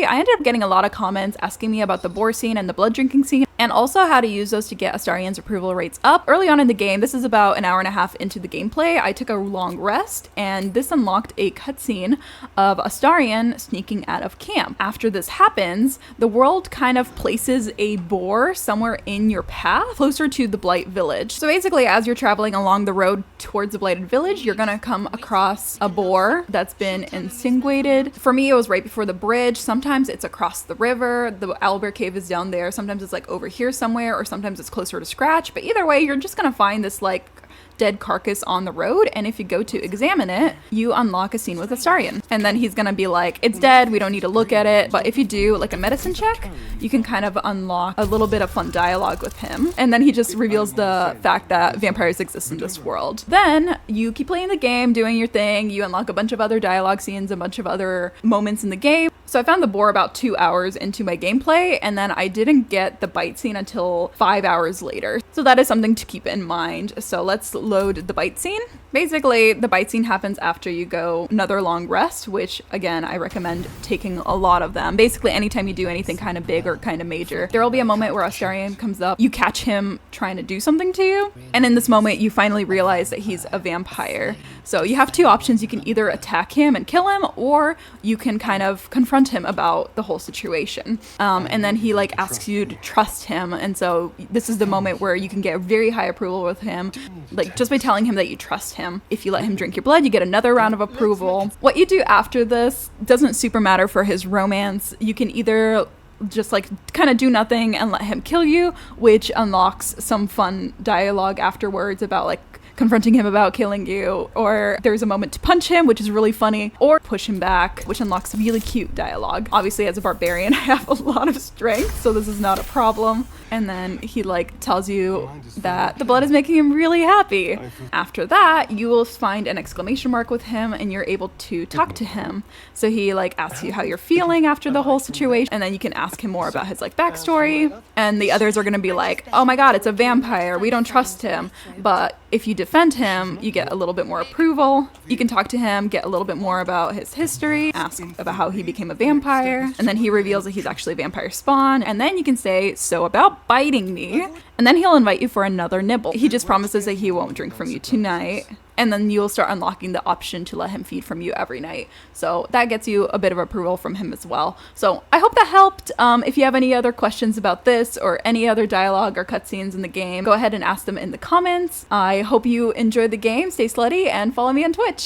slutty. I ended up getting a lot of comments asking me about the boar scene and the blood drinking scene, and also how to use those to get Astarion's approval rates up. Early on in the game, this is about an hour and a half into the gameplay, I took a long rest, and this unlocked a cutscene of Astarion sneaking out of camp. After this happens, the world kind of places a boar somewhere in your path, closer to the Blight Village. So basically, as you're traveling along the road towards the Blighted Village, you're gonna come across a boar that's been incinerated. For me, it was right before the bridge. Sometimes it's across the river. The Owlbear Cave is down there. Sometimes it's like over here somewhere, or sometimes it's closer to Scratch. But either way, you're just gonna find this like dead carcass on the road, and if you go to examine it, you unlock a scene with Astarion, and then he's gonna be like, it's dead, we don't need to look at it. But if you do like a medicine check, you can kind of unlock a little bit of fun dialogue with him, and then he just reveals the fact that vampires exist in this world. Then you keep playing the game, doing your thing, you unlock a bunch of other dialogue scenes, a bunch of other moments in the game. So I found the boar about 2 hours into my gameplay, and then I didn't get the bite scene until 5 hours later. So that is something to keep in mind. So let's load the bite scene. Basically, the bite scene happens after you go another long rest, which again, I recommend taking a lot of them. Basically, anytime you do anything kind of big or kind of major, there will be a moment where Astarion comes up, you catch him trying to do something to you, and in this moment, you finally realize that he's a vampire. So you have two options. You can either attack him and kill him, or you can kind of confront him about the whole situation. And then he like asks you to trust him, and so this is the moment where you can get very high approval with him, like just by telling him that you trust him. If you let him drink your blood, you get another round of approval. What you do after this doesn't super matter for his romance. You can either just like kind of do nothing and let him kill you, which unlocks some fun dialogue afterwards about like confronting him about killing you, or there's a moment to punch him, which is really funny, or push him back, which unlocks really cute dialogue. Obviously, as a barbarian, I have a lot of strength, so this is not a problem. And then he like tells you that the blood is making him really happy. After that, you will find an exclamation mark with him, and you're able to talk to him. So he like asks you how you're feeling after the whole situation, and then you can ask him more about his like backstory. And the others are gonna be like, oh my god, it's a vampire, we don't trust him. But if you defend him, you get a little bit more approval. You can talk to him, get a little bit more about his history, ask about how he became a vampire, and then he reveals that he's actually vampire spawn, and then you can say, so about biting me, and then he'll invite you for another nibble. He just promises that he won't drink from you tonight, and then you'll start unlocking the option to let him feed from you every night. So that gets you a bit of approval from him as well. So I hope that helped. If you have any other questions about this or any other dialogue or cutscenes in the game, go ahead and ask them in the comments. I hope you enjoy the game, stay slutty, and follow me on Twitch.